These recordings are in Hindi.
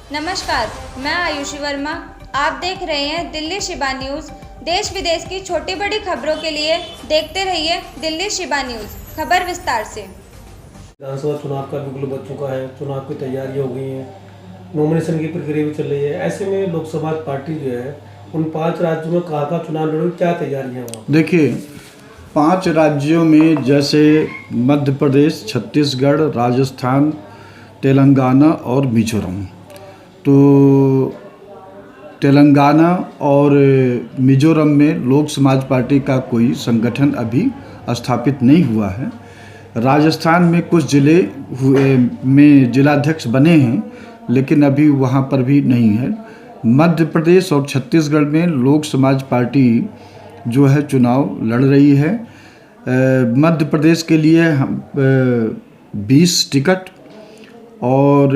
नमस्कार, मैं आयुषी वर्मा। आप देख रहे हैं दिल्ली शिबा न्यूज़। देश विदेश की छोटी बड़ी खबरों के लिए देखते रहिए दिल्ली शिबा न्यूज़। खबर विस्तार से। विधानसभा चुनाव का बिल्कुल बच चुका है, चुनाव की तैयारी हो गई है, नॉमिनेशन की प्रक्रिया भी चल रही है। ऐसे में लोक समाज पार्टी जो है उन 5 राज्यों में कहाँ चुनाव लड़ोगी, क्या तैयारी है वहाँ? देखिए, 5 राज्यों में जैसे मध्य प्रदेश, छत्तीसगढ़, राजस्थान, तेलंगाना और मिजोरम। तो तेलंगाना और मिजोरम में लोक समाज पार्टी का कोई संगठन अभी स्थापित नहीं हुआ है। राजस्थान में कुछ ज़िले में जिलाध्यक्ष बने हैं, लेकिन अभी वहाँ पर भी नहीं है। मध्य प्रदेश और छत्तीसगढ़ में लोक समाज पार्टी जो है चुनाव लड़ रही है। मध्य प्रदेश के लिए 20 टिकट और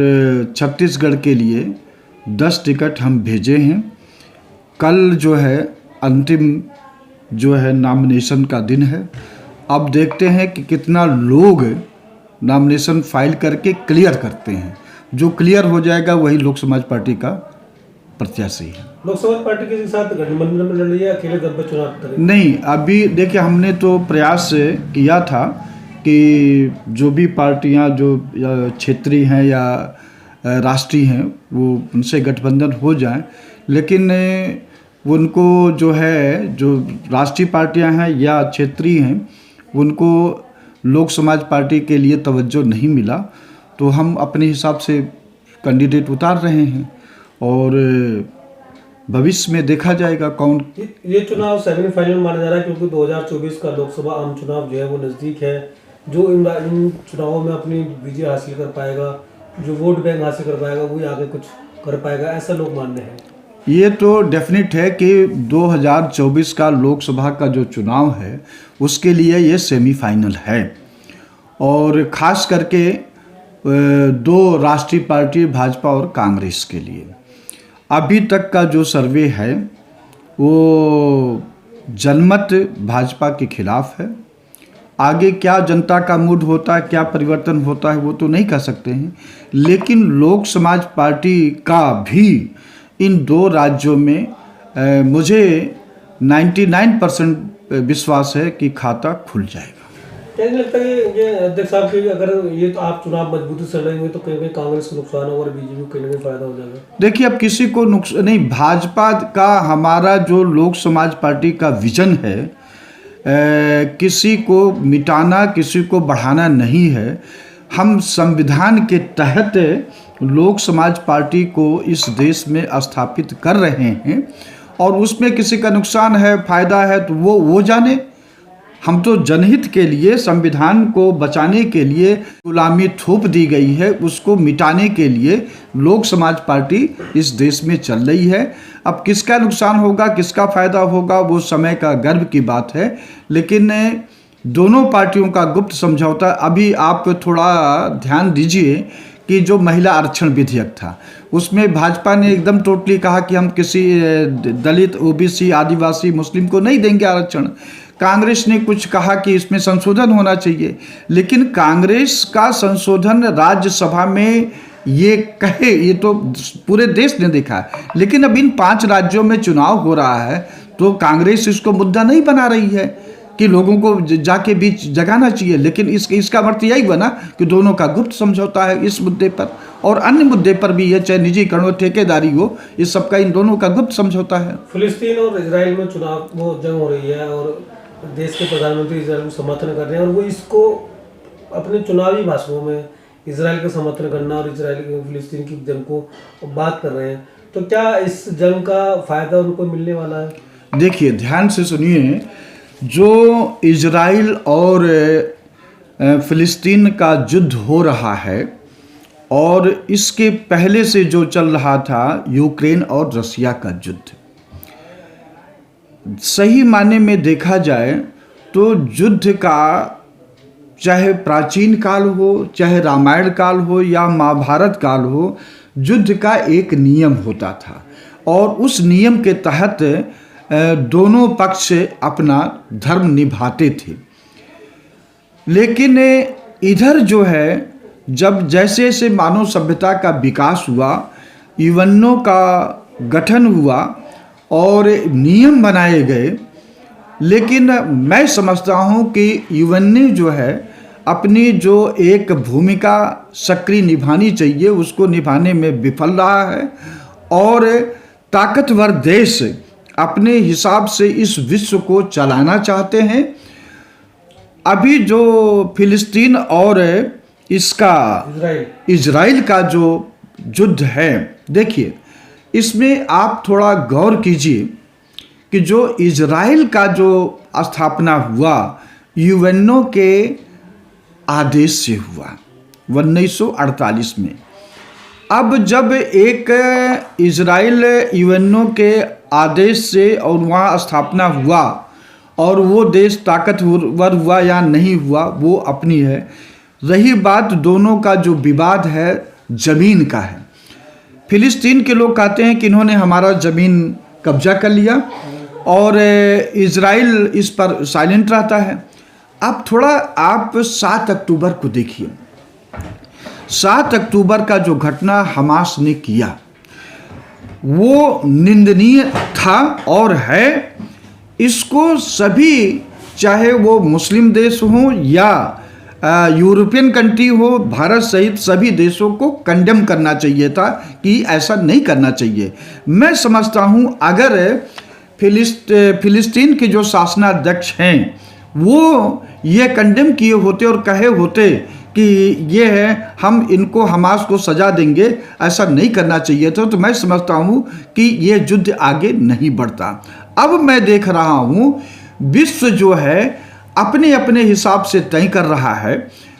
छत्तीसगढ़ के लिए 10 टिकट हम भेजे हैं। कल जो है अंतिम जो है नॉमिनेशन का दिन है। अब देखते हैं कि कितना लोग नॉमिनेशन फाइल करके क्लियर करते हैं। जो क्लियर हो जाएगा वही लोक समाज पार्टी का प्रत्याशी है। लोक समाज पार्टी के साथ गठबंधन में लड़ रही है, अकेले दम पर चुनाव करेगी? नहीं, अभी देखिए, हमने तो प्रयास किया था कि जो भी पार्टियां जो क्षेत्रीय हैं या राष्ट्रीय हैं वो उनसे गठबंधन हो जाए, लेकिन उनको जो है जो राष्ट्रीय पार्टियां हैं या क्षेत्रीय हैं उनको लोक समाज पार्टी के लिए तवज्जो नहीं मिला। तो हम अपने हिसाब से कैंडिडेट उतार रहे हैं और भविष्य में देखा जाएगा कौन। ये चुनाव सेमीफाइनल माना जा रहा है क्योंकि 2024 का लोकसभा आम चुनाव जो है वो नज़दीक है। जो इन चुनावों में अपनी विजय हासिल कर पाएगा, जो वोट बैंक हासिल कर पाएगा, वही आगे कुछ कर पाएगा, ऐसा लोग मानते हैं। ये तो डेफिनेट है कि 2024 का लोकसभा का जो चुनाव है उसके लिए ये सेमीफाइनल है। और ख़ास करके 2 राष्ट्रीय पार्टी भाजपा और कांग्रेस के लिए अभी तक का जो सर्वे है वो जनमत भाजपा के खिलाफ है। आगे क्या जनता का मूड होता है, क्या परिवर्तन होता है, वो तो नहीं कह सकते हैं, लेकिन लोक समाज पार्टी का भी इन 2 राज्यों में मुझे 99% विश्वास है कि खाता खुल जाएगा। क्या नहीं लगता है ये अध्यक्ष साहब की अगर ये तो आप चुनाव मजबूती से लड़ेंगे तो कहीं कांग्रेस को नुकसान होगा और बीजेपी को कहीं ना कहीं फायदा हो जाएगा? देखिए, अब किसी को नुकसान नहीं, भाजपा का हमारा जो लोक समाज पार्टी का विजन है किसी को मिटाना, किसी को बढ़ाना नहीं है। हम संविधान के तहत लोक समाज पार्टी को इस देश में स्थापित कर रहे हैं और उसमें किसी का नुकसान है, फायदा है तो वो जाने। हम तो जनहित के लिए, संविधान को बचाने के लिए गुलामी थोप दी गई है, उसको मिटाने के लिए लोक समाज पार्टी इस देश में चल रही है। अब किसका नुकसान होगा, किसका फायदा होगा, वो समय का गर्व की बात है। लेकिन दोनों पार्टियों का गुप्त समझौता, अभी आप थोड़ा ध्यान दीजिए कि जो महिला आरक्षण विधेयक था उसमें भाजपा ने एकदम टोटली कहा कि हम किसी दलित, ओबीसी, आदिवासी, मुस्लिम को नहीं देंगे आरक्षण। कांग्रेस ने कुछ कहा कि इसमें संशोधन होना चाहिए, लेकिन कांग्रेस का संशोधन राज्यसभा में ये कहे, ये तो पूरे देश ने देखा है। लेकिन अब इन 5 राज्यों में चुनाव हो रहा है तो कांग्रेस इसको मुद्दा नहीं बना रही है कि लोगों को जाके बीच जगाना चाहिए। लेकिन इसका अर्थ यही बना कि दोनों का गुप्त समझौता है इस मुद्दे पर, और अन्य मुद्दे पर भी, ये चाहे निजीकरण हो, ठेकेदारी हो, इस सब का इन दोनों का गुप्त समझौता है। फिलिस्तीन और इजराइल में चुनाव वो जंग हो रही है और देश के प्रधानमंत्री इजराइल को समर्थन कर रहे हैं और वो इसको अपने चुनावी भाषणों में इजराइल का समर्थन करना और इजराइल फिलिस्तीन की जंग को बात कर रहे हैं। तो क्या इस जंग का फायदा उनको मिलने वाला है? देखिए, ध्यान से सुनिए, जो इजराइल और फिलिस्तीन का युद्ध हो रहा है और इसके पहले से जो चल रहा था यूक्रेन और रसिया का युद्ध, सही माने में देखा जाए तो युद्ध का चाहे प्राचीन काल हो, चाहे रामायण काल हो या महाभारत काल हो, युद्ध का एक नियम होता था और उस नियम के तहत दोनों पक्ष अपना धर्म निभाते थे। लेकिन इधर जो है, जब जैसे जैसे मानव सभ्यता का विकास हुआ, यूएनओ का गठन हुआ और नियम बनाए गए, लेकिन मैं समझता हूँ कि यूएनओ जो है अपनी जो एक भूमिका सक्रिय निभानी चाहिए उसको निभाने में विफल रहा है, और ताकतवर देश अपने हिसाब से इस विश्व को चलाना चाहते हैं। अभी जो फिलिस्तीन और इसका इजराइल का जो युद्ध है, देखिए इसमें आप थोड़ा गौर कीजिए कि जो इजराइल का जो स्थापना हुआ यूएनओ के आदेश से हुआ 1948 में। अब जब एक इजराइल यूएनओ के आदेश से और वहाँ स्थापना हुआ और वो देश ताकतवर हुआ या नहीं हुआ वो अपनी है। रही बात दोनों का जो विवाद है ज़मीन का है, फिलिस्तीन के लोग कहते हैं कि इन्होंने हमारा ज़मीन कब्जा कर लिया और इजराइल इस पर साइलेंट रहता है। अब थोड़ा आप 7 अक्टूबर को देखिए, 7 अक्टूबर का जो घटना हमास ने किया वो निंदनीय था और है। इसको सभी, चाहे वो मुस्लिम देश हो या यूरोपियन कंट्री हो, भारत सहित सभी देशों को कंडेम करना चाहिए था कि ऐसा नहीं करना चाहिए। मैं समझता हूँ अगर फिलिस्तीन के जो शासनाध्यक्ष हैं वो ये कंडेम किए होते और कहे होते कि ये है हम इनको हमास को सजा देंगे, ऐसा नहीं करना चाहिए था, तो मैं समझता हूँ कि ये युद्ध आगे नहीं बढ़ता। अब मैं देख रहा हूँ विश्व जो है अपने अपने हिसाब से तय कर रहा है।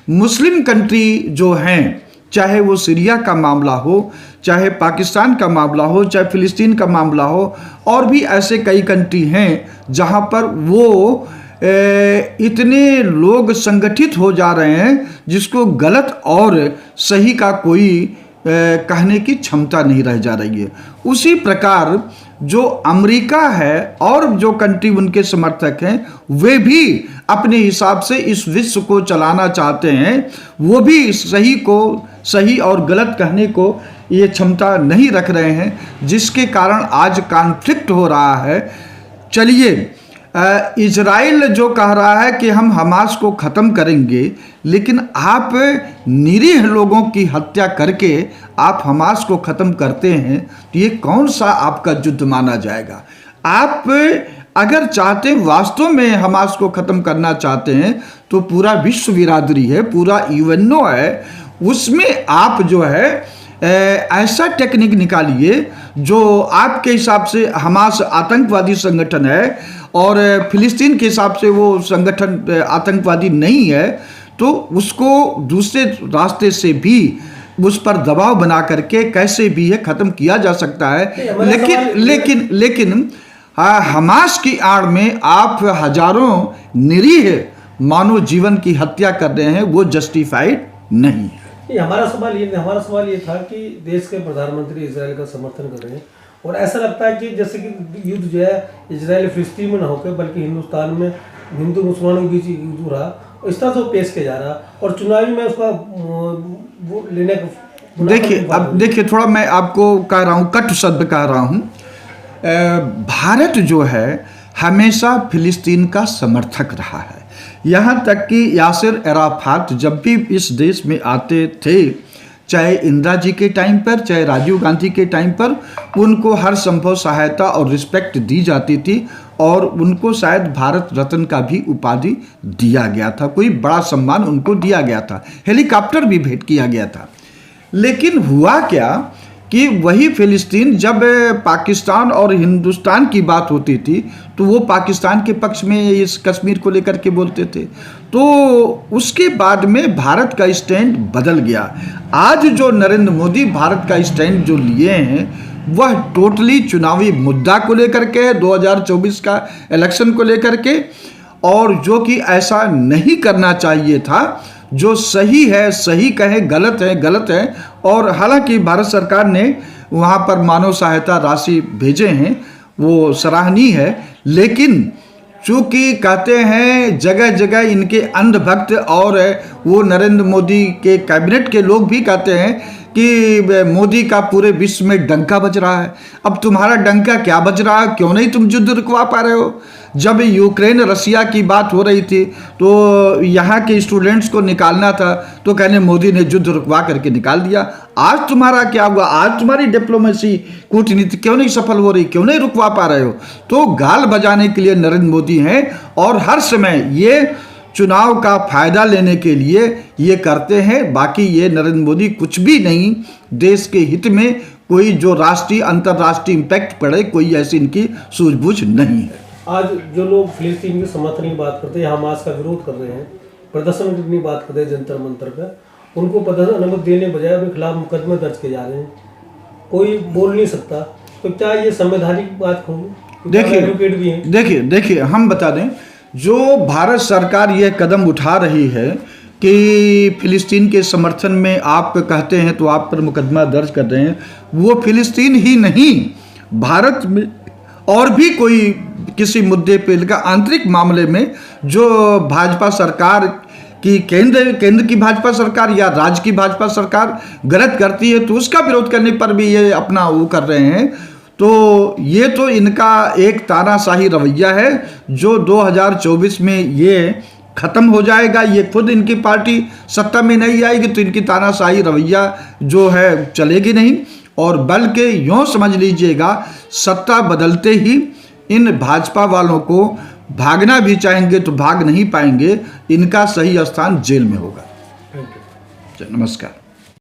मुस्लिम कंट्री जो हैं, चाहे वो सीरिया का मामला हो, चाहे पाकिस्तान का मामला हो, चाहे फिलिस्तीन का मामला हो, और भी ऐसे कई कंट्री हैं जहाँ पर वो इतने लोग संगठित हो जा रहे हैं जिसको गलत और सही का कोई कहने की क्षमता नहीं रह जा रही है। उसी प्रकार जो अमेरिका है और जो कंट्री उनके समर्थक हैं वे भी अपने हिसाब से इस विश्व को चलाना चाहते हैं। वो भी सही को सही और गलत कहने को ये क्षमता नहीं रख रहे हैं, जिसके कारण आज कॉन्फ्लिक्ट हो रहा है। चलिए, इजराइल जो कह रहा है कि हम हमास को ख़त्म करेंगे, लेकिन आप निरीह लोगों की हत्या करके आप हमास को ख़त्म करते हैं, तो ये कौन सा आपका युद्ध माना जाएगा? आप अगर चाहते हैं वास्तव में हमास को ख़त्म करना चाहते हैं तो पूरा विश्व बिरादरी है, पूरा यूएनओ है, उसमें आप जो है ऐसा टेक्निक निकालिए जो आपके हिसाब से हमास आतंकवादी संगठन है और फिलिस्तीन के हिसाब से वो संगठन आतंकवादी नहीं है, तो उसको दूसरे रास्ते से भी उस पर दबाव बना करके कैसे भी है ख़त्म किया जा सकता है। लेकिन हमास की आड़ में आप हजारों निरीह मानव जीवन की हत्या कर रहे हैं, वो जस्टिफाइड नहीं है। हमारा सवाल ये था कि देश के प्रधानमंत्री इजराइल का समर्थन कर रहे हैं और ऐसा लगता है कि जैसे कि युद्ध जो है इजराइल फिलिस्तीन में ना होकर बल्कि हिंदुस्तान में हिंदू मुसलमानों के बीच युद्ध रहा, और इस तरह से पेश किया जा रहा और चुनावी में उसका वो लेने का। देखिए थोड़ा मैं आपको कह रहा हूँ, कट शब्द कह रहा हूँ। भारत जो है हमेशा फिलिस्तीन का समर्थक रहा है। यहाँ तक कि यासिर अराफात जब भी इस देश में आते थे, चाहे इंदिरा जी के टाइम पर, चाहे राजीव गांधी के टाइम पर, उनको हर संभव सहायता और रिस्पेक्ट दी जाती थी और उनको शायद भारत रत्न का भी उपाधि दिया गया था, कोई बड़ा सम्मान उनको दिया गया था, हेलीकॉप्टर भी भेंट किया गया था। लेकिन हुआ क्या कि वही फिलिस्तीन जब पाकिस्तान और हिंदुस्तान की बात होती थी तो वो पाकिस्तान के पक्ष में इस कश्मीर को लेकर के बोलते थे, तो उसके बाद में भारत का स्टैंड बदल गया। आज जो नरेंद्र मोदी भारत का स्टैंड जो लिए हैं वह टोटली चुनावी मुद्दा को लेकर के, 2024 का इलेक्शन को लेकर के, और जो कि ऐसा नहीं करना चाहिए था। जो सही है सही कहे, गलत है गलत है। और हालांकि भारत सरकार ने वहाँ पर मानव सहायता राशि भेजे हैं, वो सराहनीय है, लेकिन चूँकि कहते हैं जगह जगह इनके अंधभक्त और वो नरेंद्र मोदी के कैबिनेट के लोग भी कहते हैं कि मोदी का पूरे विश्व में डंका बज रहा है। अब तुम्हारा डंका क्या बज रहा है, क्यों नहीं तुम युद्ध रुकवा पा रहे हो? जब यूक्रेन रसिया की बात हो रही थी तो यहाँ के स्टूडेंट्स को निकालना था तो कहने मोदी ने युद्ध रुकवा करके निकाल दिया। आज तुम्हारा क्या हुआ? आज तुम्हारी डिप्लोमेसी कूटनीति क्यों नहीं सफल हो रही, क्यों नहीं रुकवा पा रहे हो? तो गाल बजाने के लिए नरेंद्र मोदी हैं और हर समय ये चुनाव का फायदा लेने के लिए ये करते हैं। बाकी ये नरेंद्र मोदी कुछ भी नहीं, देश के हित में कोई जो राष्ट्रीय अंतर्राष्ट्रीय इम्पैक्ट पड़े कोई ऐसी इनकी सूझबूझ नहीं है। आज जो लोग फिलिस्तीन के समर्थन की बात करते हैं, हमास का विरोध कर रहे हैं, प्रदर्शन की बात करते हैं जंतर मंतर पर, उनको प्रदर्शन अनुमति देने बजाय उनके खिलाफ मुकदमे दर्ज किए जा रहे हैं। कोई बोल नहीं सकता, तो क्या ये संवैधानिक बात होगी? देखिए हम बता दें, जो भारत सरकार यह कदम उठा रही है कि फिलिस्तीन के समर्थन में आप कहते हैं तो आप पर मुकदमा दर्ज कर रहे हैं, वो फिलिस्तीन ही नहीं, भारत में और भी कोई किसी मुद्दे पे इनका आंतरिक मामले में जो भाजपा सरकार की केंद्र की भाजपा सरकार या राज्य की भाजपा सरकार गलत करती है तो उसका विरोध करने पर भी ये अपना वो कर रहे हैं। तो ये तो इनका एक तानाशाही रवैया है जो 2024 में ये ख़त्म हो जाएगा। ये खुद इनकी पार्टी सत्ता में नहीं आएगी तो इनकी तानाशाही रवैया जो है चलेगी नहीं, और बल्कि यूँ समझ लीजिएगा सत्ता बदलते ही इन भाजपा वालों को भागना भी चाहेंगे तो भाग नहीं पाएंगे, इनका सही स्थान जेल में होगा। नमस्कार।